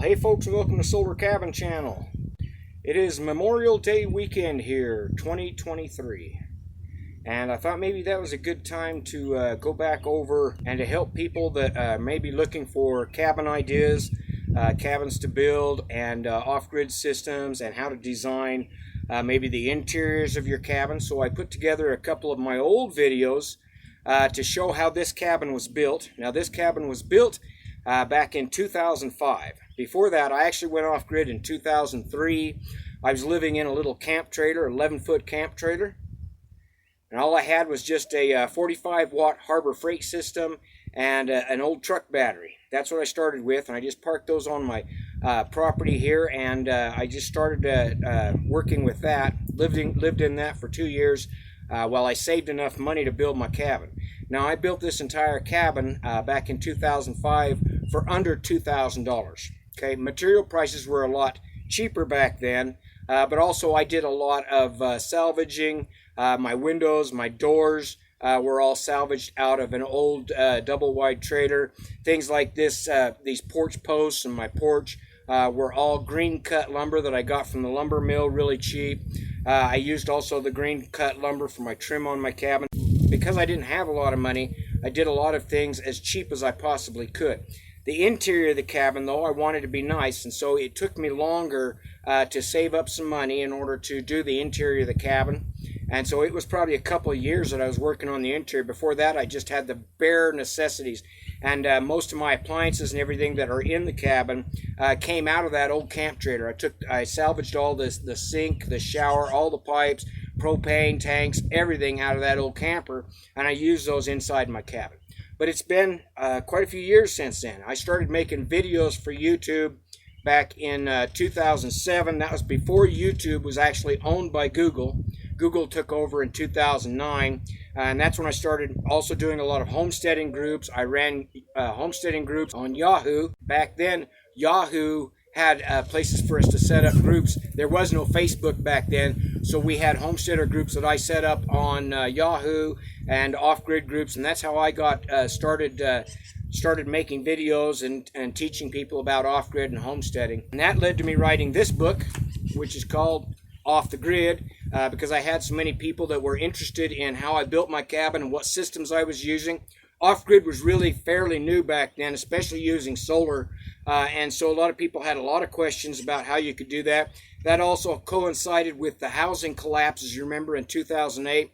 Well, hey folks, and welcome to Solar Cabin Channel. It is Memorial Day weekend here, 2023. And I thought maybe that was a good time to go back over and to help people that may be looking for cabin ideas, cabins to build, and off-grid systems, and how to design maybe the interiors of your cabin. So I put together a couple of my old videos to show how this cabin was built. Now, this cabin was built back in 2005. Before that, I actually went off-grid in 2003. I was living in a little camp trailer, 11-foot camp trailer. And all I had was just a 45-watt Harbor Freight system and an old truck battery. That's what I started with, and I just parked those on my property here, and I just started working with that. Lived in that for 2 years while I saved enough money to build my cabin. Now, I built this entire cabin back in 2005 for under $2,000. Okay, material prices were a lot cheaper back then, but also I did a lot of salvaging. My windows, my doors were all salvaged out of an old double-wide trailer. Things like this, these porch posts and my porch were all green cut lumber that I got from the lumber mill, really cheap. I used also the green cut lumber for my trim on my cabin. Because I didn't have a lot of money, I did a lot of things as cheap as I possibly could. The interior of the cabin, though, I wanted to be nice, and so it took me longer to save up some money in order to do the interior of the cabin. And so it was probably a couple of years that I was working on the interior. Before that, I just had the bare necessities. And most of my appliances and everything that are in the cabin came out of that old camp trailer. I salvaged all this, the sink, the shower, all the pipes, propane tanks, everything out of that old camper, and I used those inside my cabin. But it's been quite a few years since then. I started making videos for YouTube back in 2007. That was before YouTube was actually owned by Google. Google took over in 2009, and that's when I started also doing a lot of homesteading groups. I ran homesteading groups on Yahoo. Back then, Yahoo had places for us to set up groups. There was no Facebook back then, so we had homesteader groups that I set up on Yahoo and off-grid groups, and that's how I got started making videos and teaching people about off-grid and homesteading. And that led to me writing this book, which is called Off the Grid, because I had so many people that were interested in how I built my cabin and what systems I was using. Off-grid was really fairly new back then, especially using solar, and so a lot of people had a lot of questions about how you could do that. That also coincided with the housing collapse, as you remember, in 2008.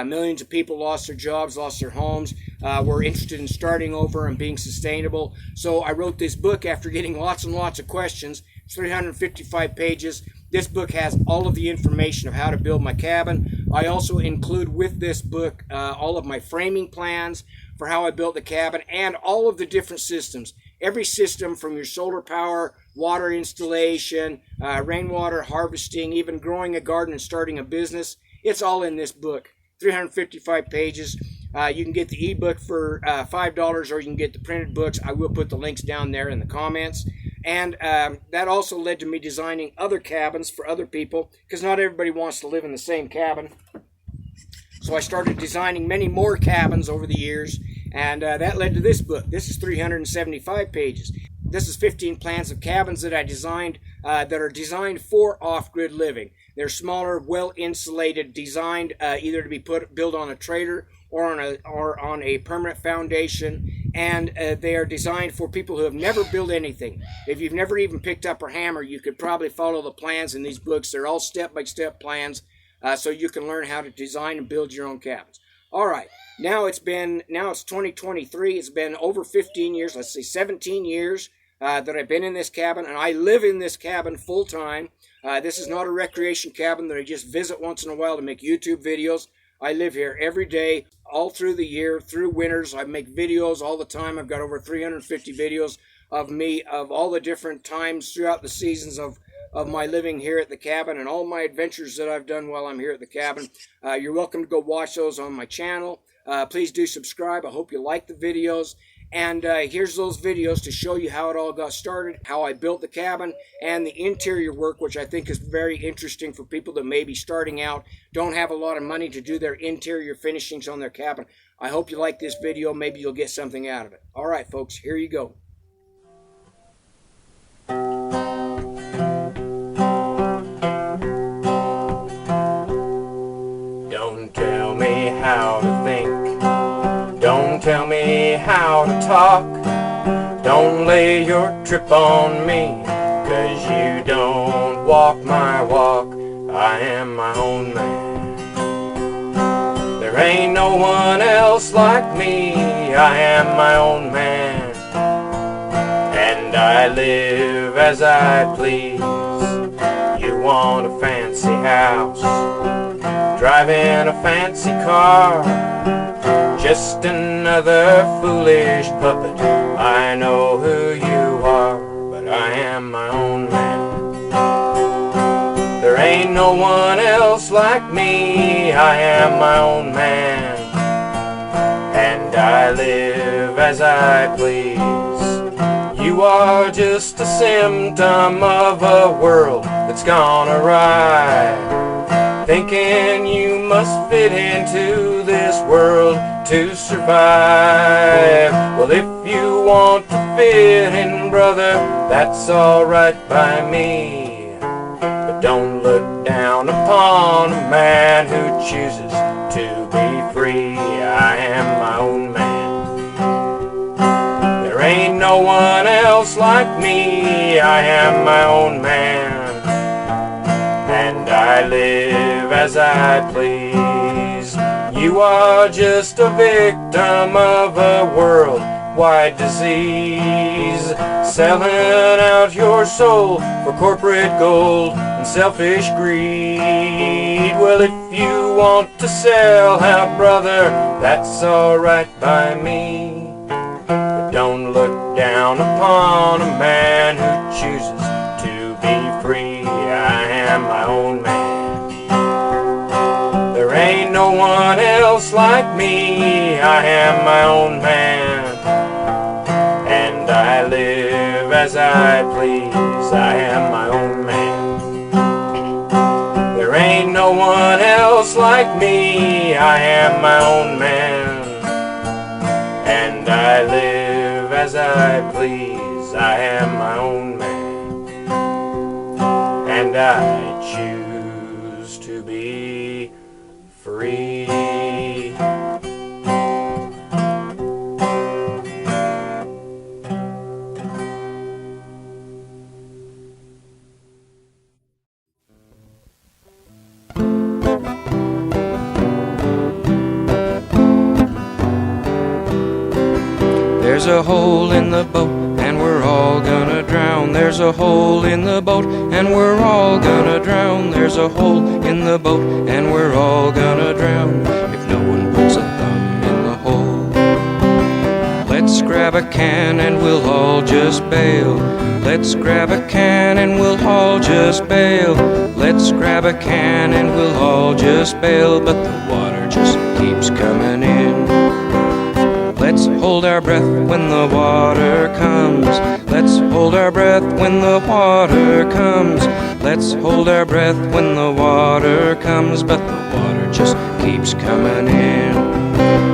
Millions of people lost their jobs, lost their homes, were interested in starting over and being sustainable. So I wrote this book after getting lots and lots of questions. It's 355 pages. This book has all of the information of how to build my cabin. I also include with this book all of my framing plans for how I built the cabin and all of the different systems. Every system from your solar power, water installation, rainwater harvesting, even growing a garden and starting a business. It's all in this book. 355 pages. You can get the ebook for $5, or you can get the printed books. I will put the links down there in the comments. And that also led to me designing other cabins for other people, because not everybody wants to live in the same cabin. So I started designing many more cabins over the years, and that led to this book. This is 375 pages. This is 15 plans of cabins that I designed that are designed for off-grid living. They're smaller, well-insulated, designed either to be built on a trailer or on a permanent foundation, and they are designed for people who have never built anything. If you've never even picked up a hammer, you could probably follow the plans in these books. They're all step-by-step plans, so you can learn how to design and build your own cabins. All right, now it's 2023. It's been over 15 years. Let's say 17 years that I've been in this cabin, and I live in this cabin full time. This is not a recreation cabin that I just visit once in a while to make YouTube videos. I live here every day, all through the year, through winters. I make videos all the time. I've got over 350 videos of me, of all the different times throughout the seasons of my living here at the cabin and all my adventures that I've done while I'm here at the cabin. You're welcome to go watch those on my channel. Please do subscribe. I hope you like the videos. And here's those videos to show you how it all got started, how I built the cabin, and the interior work, which I think is very interesting for people that may be starting out, don't have a lot of money to do their interior finishings on their cabin. I hope you like this video. Maybe you'll get something out of it. All right, folks, here you go. talk. Don't lay your trip on me, 'cause you don't walk my walk. I am my own man. There ain't no one else like me. I am my own man, and I live as I please. You want a fancy house, driving a fancy car, just another foolish puppet. I know who you are, but I am my own man. There ain't no one else like me. I am my own man, and I live as I please. You are just a symptom of a world that's gone awry, thinking you must fit into this world to survive. Well, if you want to fit in, brother, that's alright by me. But don't look down upon a man who chooses to be free. I am my own man. There ain't no one else like me. I am my own man, and I live as I please. You are just a victim of a worldwide disease, selling out your soul for corporate gold and selfish greed. Well, if you want to sell out, brother, that's alright by me. But don't look down upon a man who chooses to be free. I am my own man. There ain't no one else like me. I am my own man, and I live as I please. I am my own man. There ain't no one else like me. I am my own man, and I live as I please. I am my own man, and I choose to be free. There's a hole in the boat and we're all gonna drown. There's a hole in the boat and we're all gonna drown. There's a hole in the boat and we're all gonna drown if no one puts a thumb in the hole. Let's grab a can and we'll all just bail. Let's grab a can and we'll all just bail. Let's grab a can and we'll all just bail, but the water just keeps coming in. Let's hold our breath when the water comes. Let's hold our breath when the water comes. Let's hold our breath when the water comes, but the water just keeps coming in.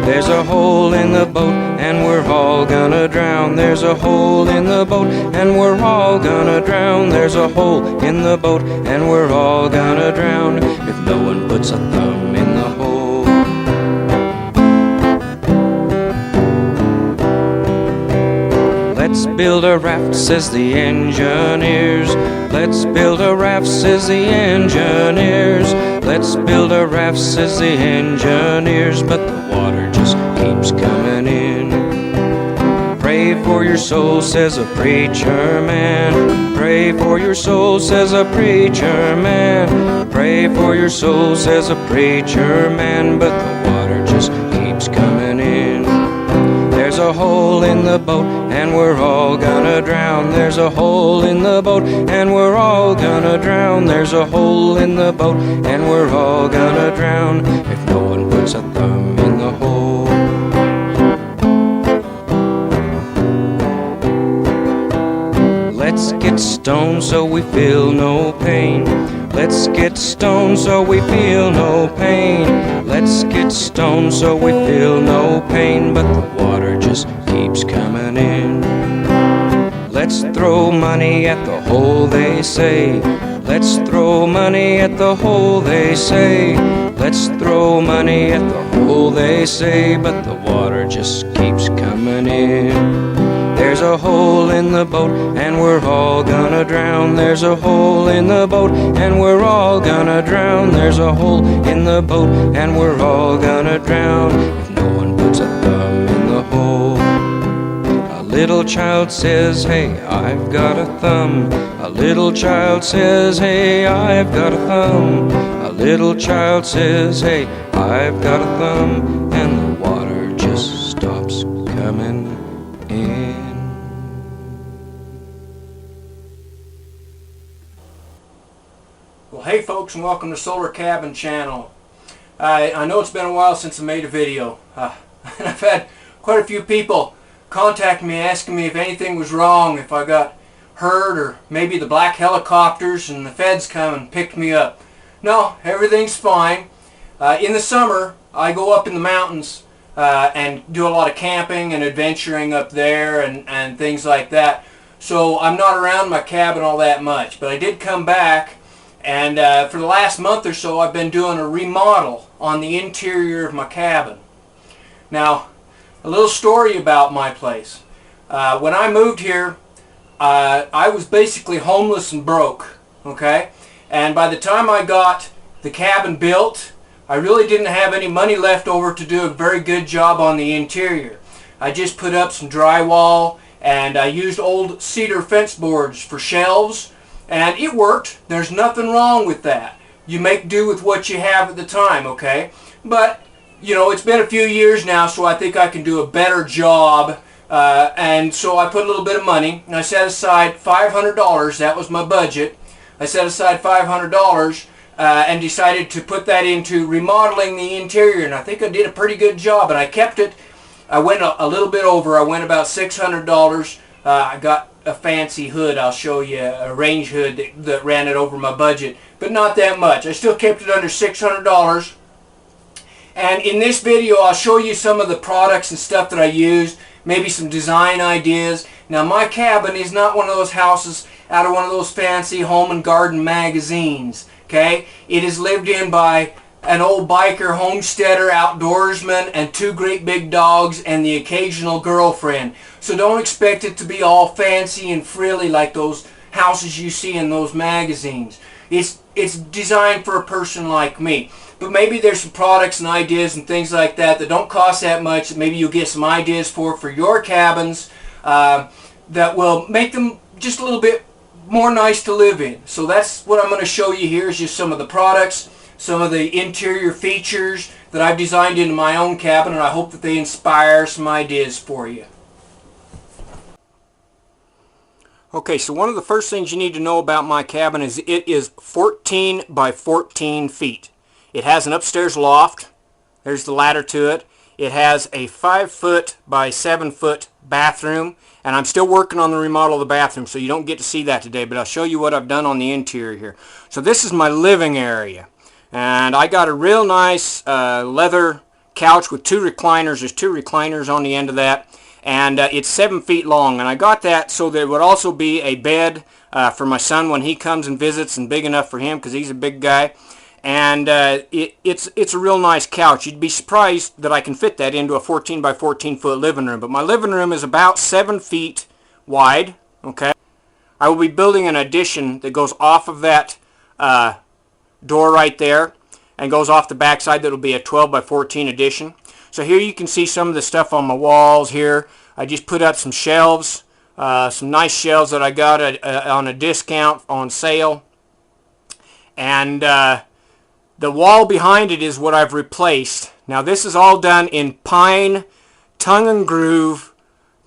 There's a hole in the boat and we're all gonna drown. There's a hole in the boat and we're all gonna drown. There's a hole in the boat and we're all gonna drown if no one puts a thumb in the hole. Let's build a raft, says the engineers. Let's build a raft, says the engineers. Let's build a raft, says the engineers, but the water just keeps coming in. Pray for your soul, says a preacher man. Pray for your soul, says a preacher man. Pray for your soul, says a preacher man, but the water just keeps coming in. There's a hole in the boat and we're all gonna drown. There's a hole in the boat and we're all gonna drown. There's a hole in the boat and we're all gonna drown if no one puts a thumb in the hole. Let's get stoned so we feel no pain. Let's get stoned so we feel no pain. Let's get stoned so we feel no pain, but the water just keeps coming in. Let's throw money at the hole, they say. Let's throw money at the hole, they say. Let's throw money at the hole, they say. But the water just keeps coming in. There's a hole in the boat, and we're all gonna drown. There's a hole in the boat, and we're all gonna drown. There's a hole in the boat, and we're all gonna drown. If no one puts a thumb in the hole. A little child says, hey, I've got a thumb. A little child says, hey, I've got a thumb. A little child says, hey, I've got a thumb. And the water just stops coming in. Well, hey folks, and welcome to Solar Cabin Channel. I know it's been a while since I made a video. And I've had quite a few people contact me asking me if anything was wrong, if I got hurt, or maybe the black helicopters and the feds come and picked me up. No, everything's fine. In the summer, I go up in the mountains and do a lot of camping and adventuring up there and things like that. So I'm not around my cabin all that much. But I did come back, and for the last month or so I've been doing a remodel on the interior of my cabin. Now, a little story about my place. When I moved here, I was basically homeless and broke, okay? And by the time I got the cabin built, I really didn't have any money left over to do a very good job on the interior. I just put up some drywall, and I used old cedar fence boards for shelves, and it worked. There's nothing wrong with that. You make do with what you have at the time, okay? But, you know, it's been a few years now, so I think I can do a better job. And so I put a little bit of money, and I set aside $500. That was my budget. I set aside $500 and decided to put that into remodeling the interior, and I think I did a pretty good job, and I kept it. I went a little bit over. I went about $600. I got a fancy hood. I'll show you a range hood that ran it over my budget, but not that much. I still kept it under $600. And in this video, I'll show you some of the products and stuff that I used, maybe some design ideas. Now, my cabin is not one of those houses out of one of those fancy home and garden magazines, okay? It is lived in by an old biker homesteader, outdoorsman, and two great big dogs, and the occasional girlfriend. So don't expect it to be all fancy and frilly like those houses you see in those magazines. It's designed for a person like me. But maybe there's some products and ideas and things like that that don't cost that much that maybe you'll get some ideas for your cabins that will make them just a little bit more nice to live in. So that's what I'm going to show you here, is just some of the products, some of the interior features that I've designed into my own cabin, and I hope that they inspire some ideas for you. Okay, so one of the first things you need to know about my cabin is it is 14 by 14 feet. It has an upstairs loft. There's the ladder to it. It has a 5-foot by 7-foot bathroom, and I'm still working on the remodel of the bathroom, so you don't get to see that today, but I'll show you what I've done on the interior here. So this is my living area, and I got a real nice leather couch with 2 recliners. There's 2 recliners on the end of that, and it's 7 feet long, and I got that so there would also be a bed for my son when he comes and visits, and big enough for him because he's a big guy. And it's a real nice couch. You'd be surprised that I can fit that into a 14 by 14 foot living room. But my living room is about 7 feet wide. Okay, I will be building an addition that goes off of that door right there and goes off the backside. That'll be a 12 by 14 addition. So here you can see some of the stuff on my walls here. I just put up some shelves, some nice shelves that I got on a discount on sale. And the wall behind it is what I've replaced. Now this is all done in pine tongue and groove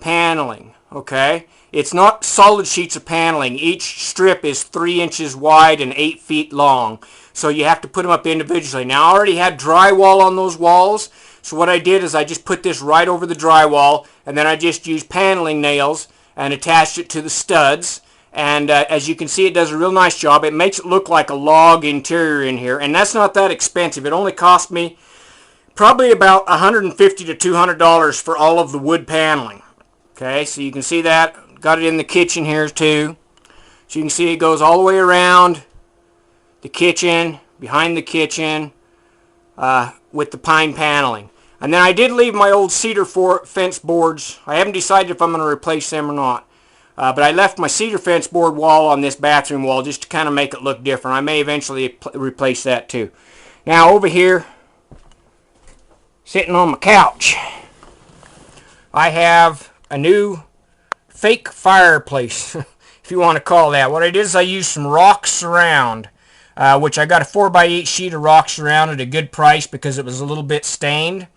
paneling, okay? It's not solid sheets of paneling. Each strip is 3 inches wide and 8 feet long. So you have to put them up individually. Now I already had drywall on those walls. So what I did is I just put this right over the drywall, and then I just used paneling nails and attached it to the studs. And as you can see, it does a real nice job. It makes it look like a log interior in here, and that's not that expensive. It only cost me probably about $150 to $200 for all of the wood paneling. Okay, so you can see that. Got it in the kitchen here too. So you can see it goes all the way around the kitchen, behind the kitchen, with the pine paneling. And then I did leave my old cedar fence boards. I haven't decided if I'm going to replace them or not. But I left my cedar fence board wall on this bathroom wall just to kind of make it look different. I may eventually replace that too. Now over here, sitting on my couch, I have a new fake fireplace, if you want to call that. What I did is I used some rock surround, which I got a 4x8 sheet of rock surround at a good price because it was a little bit stained.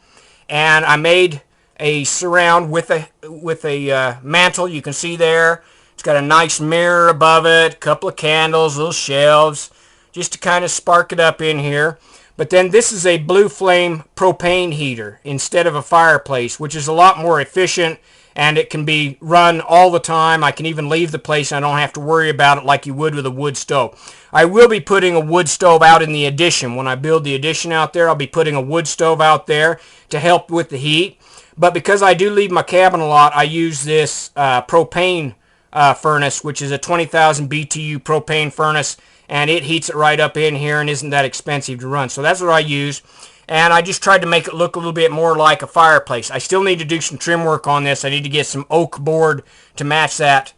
And I made a surround with a mantle. You can see there. It's got a nice mirror above it, a couple of candles, little shelves, just to kind of spark it up in here. But then this is a blue flame propane heater instead of a fireplace, which is a lot more efficient, and it can be run all the time. I can even leave the place and I don't have to worry about it like you would with a wood stove. I will be putting a wood stove out in the addition. When I build the addition out there, I'll be putting a wood stove out there to help with the heat. But because I do leave my cabin a lot, I use this propane furnace, which is a 20,000 BTU propane furnace, and it heats it right up in here and isn't that expensive to run. So that's what I use. And I just tried to make it look a little bit more like a fireplace. I still need to do some trim work on this. I need to get some oak board to match that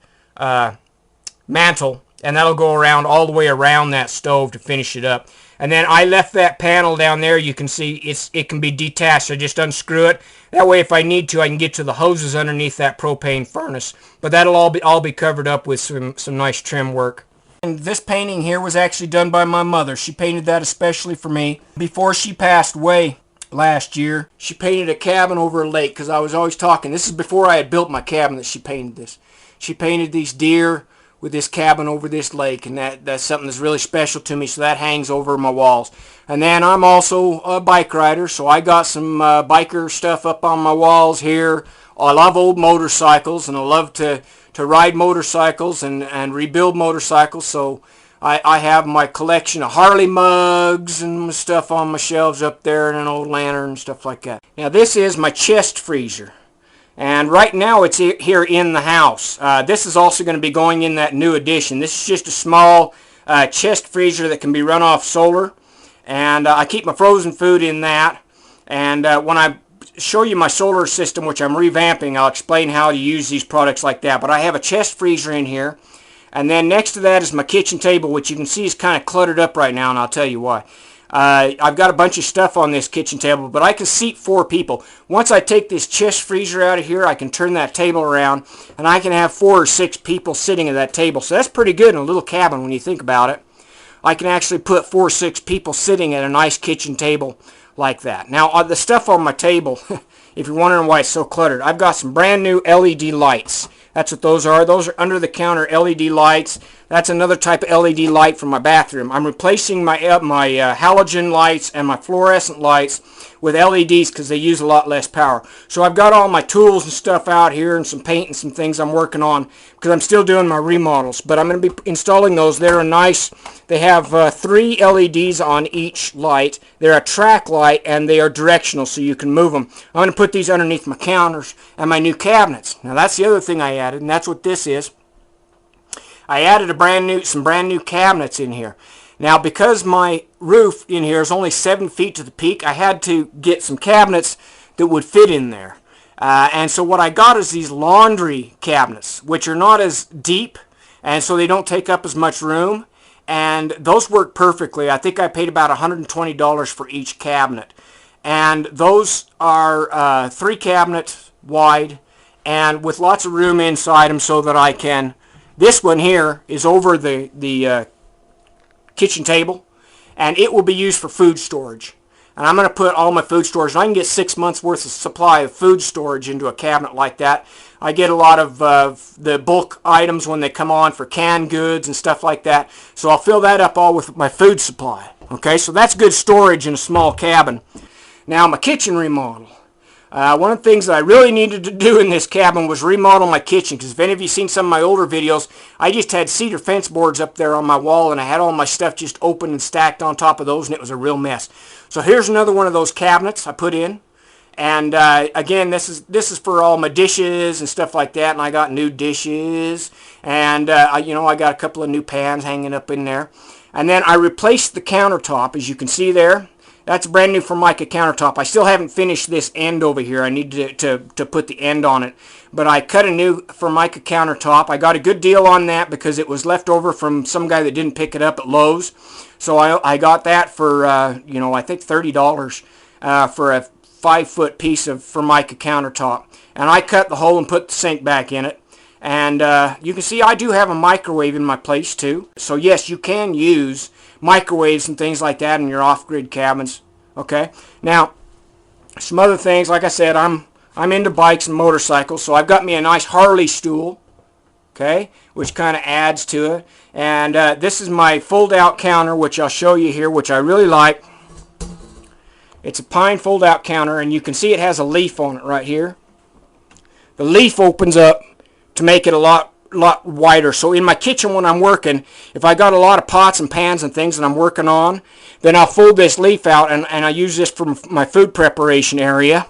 mantle, and that'll go around all the way around that stove to finish it up. And then I left that panel down there. You can see it can be detached. I just unscrew it. That way, if I need to, I can get to the hoses underneath that propane furnace. But that'll all be covered up with some nice trim work. And this painting here was actually done by my mother. She painted that especially for me. Before she passed away last year, she painted a cabin over a lake because I was always talking. This is before I had built my cabin that she painted this. She painted these deer with this cabin over this lake, and that's something that's really special to me, so that hangs over my walls. And then I'm also a bike rider, so I got some biker stuff up on my walls here. I love old motorcycles, and I love to ride motorcycles and rebuild motorcycles, so I have my collection of Harley mugs and stuff on my shelves up there, and an old lantern and stuff like that. Now this is my chest freezer, and right now it's here in the house. This is also going to be going in that new addition. This is just a small chest freezer that can be run off solar, and I keep my frozen food in that. And when I show you my solar system, which I'm revamping, I'll explain how to use these products like that. But I have a chest freezer in here, and then next to that is my kitchen table, which you can see is kind of cluttered up right now, and I'll tell you why. I've got a bunch of stuff on this kitchen table, but I can seat 4 people. Once I take this chest freezer out of here, I can turn that table around, and I can have 4 or 6 people sitting at that table. So that's pretty good in a little cabin when you think about it. I can actually put 4 or 6 people sitting at a nice kitchen table like that. Now, the stuff on my table, if you're wondering why it's so cluttered, I've got some brand new LED lights. That's what those are. Those are under-the-counter LED lights. That's another type of LED light from my bathroom. I'm replacing my halogen lights and my fluorescent lights with LEDs because they use a lot less power. So I've got all my tools and stuff out here and some paint and some things I'm working on because I'm still doing my remodels. But I'm going to be installing those. They're nice. They have 3 LEDs on each light. They're a track light and they are directional so you can move them. I'm going to put these underneath my counters and my new cabinets. Now that's the other thing I added, and that's what this is. I added some brand new cabinets in here. Now, because my roof in here is only 7 feet to the peak, I had to get some cabinets that would fit in there. And so what I got is these laundry cabinets, which are not as deep, and so they don't take up as much room. And those work perfectly. I think I paid about $120 for each cabinet. And those are 3 cabinets wide and with lots of room inside them so that I can... This one here is over the kitchen table, and it will be used for food storage. And I'm going to put all my food storage, and I can get 6 months worth of supply of food storage into a cabinet like that. I get a lot of the bulk items when they come on for canned goods and stuff like that. So I'll fill that up all with my food supply. Okay, so that's good storage in a small cabin. Now my kitchen remodel. One of the things that I really needed to do in this cabin was remodel my kitchen, because if any of you seen some of my older videos, I just had cedar fence boards up there on my wall, and I had all my stuff just open and stacked on top of those, and it was a real mess. So here's another one of those cabinets I put in, and again, this is for all my dishes and stuff like that, and I got new dishes, and And, you know, I got a couple of new pans hanging up in there. And then I replaced the countertop, as you can see there. That's a brand new Formica countertop. I still haven't finished this end over here. I need to put the end on it. But I cut a new Formica countertop. I got a good deal on that because it was left over from some guy that didn't pick it up at Lowe's. So I got that for, you know, I think $30 for a 5-foot piece of Formica countertop. And I cut the hole and put the sink back in it. And you can see I do have a microwave in my place too. So yes, you can use microwaves and things like that in your off-grid cabins. Okay. Now, some other things. Like I said, I'm into bikes and motorcycles, so I've got me a nice Harley stool. Okay, which kind of adds to it. And this is my fold-out counter, which I'll show you here, which I really like. It's a pine fold-out counter, and you can see it has a leaf on it right here. The leaf opens up to make it a lot wider. So in my kitchen when I'm working, if I got a lot of pots and pans and things that I'm working on, then I'll fold this leaf out, and I use this for my food preparation area.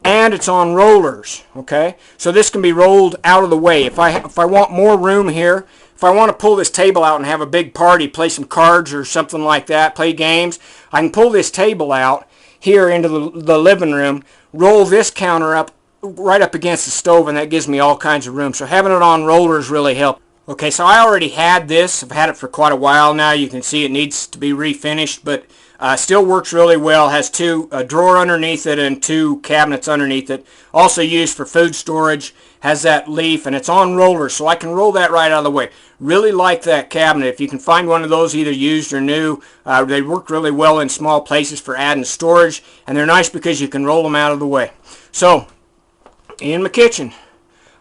And it's on rollers, okay? So this can be rolled out of the way. If I want more room here, if I want to pull this table out and have a big party, play some cards or something like that, play games, I can pull this table out here into the living room, roll this counter up right up against the stove, and that gives me all kinds of room. So having it on rollers really helps. Okay, so I already had this. I've had it for quite a while now. You can see it needs to be refinished, but still works really well. Has a drawer underneath it and 2 cabinets underneath it. Also used for food storage. Has that leaf, and it's on rollers, so I can roll that right out of the way. Really like that cabinet. If you can find one of those either used or new, they work really well in small places for adding storage, and they're nice because you can roll them out of the way. So, in my kitchen,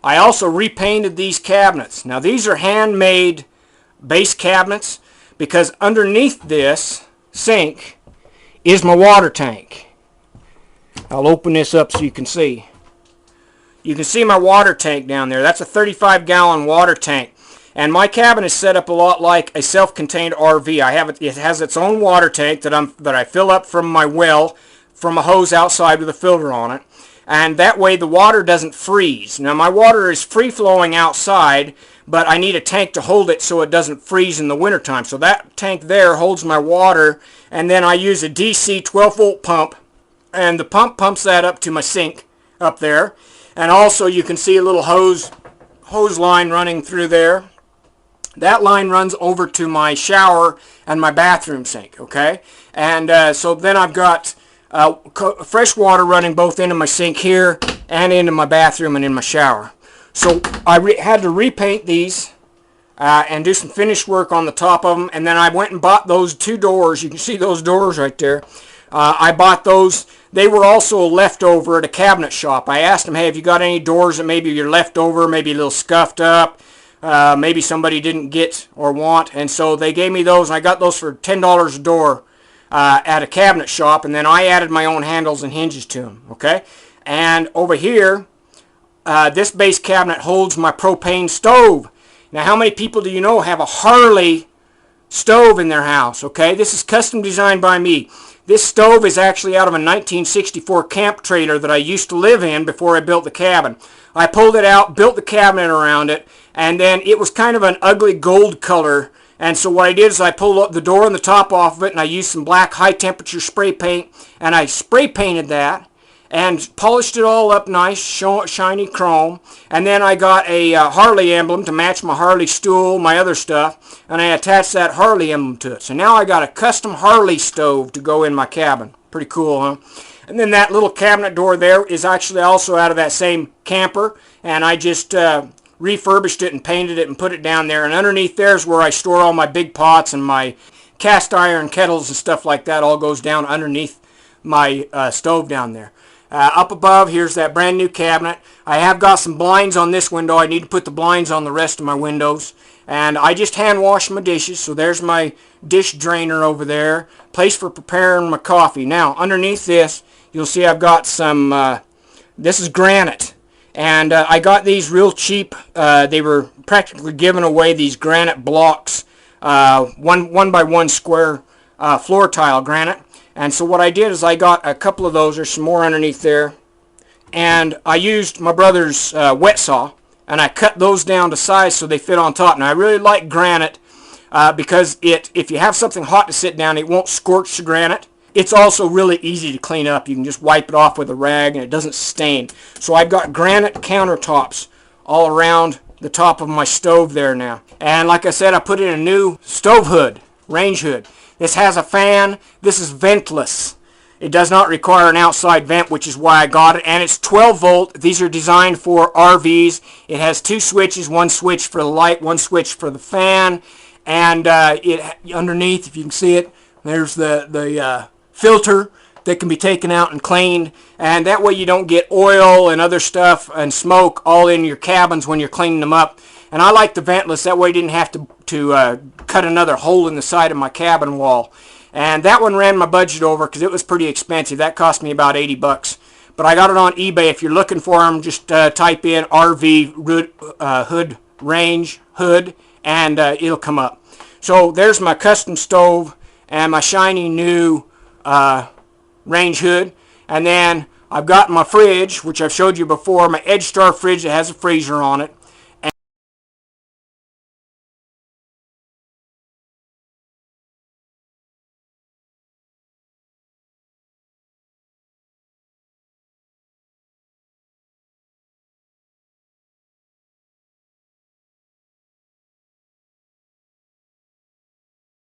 I also repainted these cabinets. Now these are handmade base cabinets because underneath this sink is my water tank. I'll open this up so you can see. You can see my water tank down there. That's a 35-gallon water tank. And my cabin is set up a lot like a self-contained RV. It has its own water tank that I fill up from my well from a hose outside with a filter on it. And that way the water doesn't freeze. Now my water is free-flowing outside, but I need a tank to hold it so it doesn't freeze in the wintertime. So that tank there holds my water, and then I use a DC 12-volt pump, and the pump pumps that up to my sink up there. And also you can see a little hose line running through there. That line runs over to my shower and my bathroom sink, okay? And so then I've got fresh water running both into my sink here and into my bathroom and in my shower. So I had to repaint these and do some finish work on the top of them, and then I went and bought those 2 doors. You can see those doors right there. I bought those. They were also left over at a cabinet shop. I asked them, hey, have you got any doors that maybe you're left over, maybe a little scuffed up, maybe somebody didn't get or want, and so they gave me those, and I got those for $10 a door at a cabinet shop, and then I added my own handles and hinges to them, okay? And over here, this base cabinet holds my propane stove. Now, how many people do you know have a Harley stove in their house, okay? This is custom designed by me. This stove is actually out of a 1964 camp trailer that I used to live in before I built the cabin. I pulled it out, built the cabinet around it, and then it was kind of an ugly gold color. And so what I did is I pulled up the door and the top off of it, and I used some black high-temperature spray paint, and I spray painted that and polished it all up nice, shiny chrome. And then I got a Harley emblem to match my Harley stool, my other stuff, and I attached that Harley emblem to it. So now I got a custom Harley stove to go in my cabin. Pretty cool, huh? And then that little cabinet door there is actually also out of that same camper, and I just refurbished it and painted it and put it down there. And underneath there is where I store all my big pots and my cast iron kettles and stuff like that. All goes down underneath my stove down there. Up above, here's that brand new cabinet. I have got some blinds on this window. I need to put the blinds on the rest of my windows. And I just hand wash my dishes. So there's my dish drainer over there. Place for preparing my coffee. Now, underneath this, you'll see I've got some, this is granite. And I got these real cheap. They were practically giving away these granite blocks, 1 by 1 square floor tile granite. And so what I did is I got a couple of those. There's some more underneath there. And I used my brother's wet saw. and I cut those down to size so they fit on top. Now I really like granite because if you have something hot to sit down, it won't scorch the granite. It's also really easy to clean up. You can just wipe it off with a rag and it doesn't stain. So I've got granite countertops all around the top of my stove there now. And like I said, I put in a new stove hood, range hood. This has a fan. This is ventless. It does not require an outside vent, which is why I got it. And it's 12 volt. These are designed for RVs. It has 2 switches, one switch for the light, one switch for the fan. And underneath, if you can see it, there's the filter that can be taken out and cleaned. And that way you don't get oil and other stuff and smoke all in your cabins when you're cleaning them up. And I like the ventless. That way I didn't have to cut another hole in the side of my cabin wall. And that one ran my budget over because it was pretty expensive. That cost me about 80 bucks. But I got it on eBay. If you're looking for them, just type in RV hood range hood and it'll come up. So there's my custom stove and my shiny new range hood. And then I've got my fridge, which I've showed you before, my Edge Star fridge that has a freezer on it.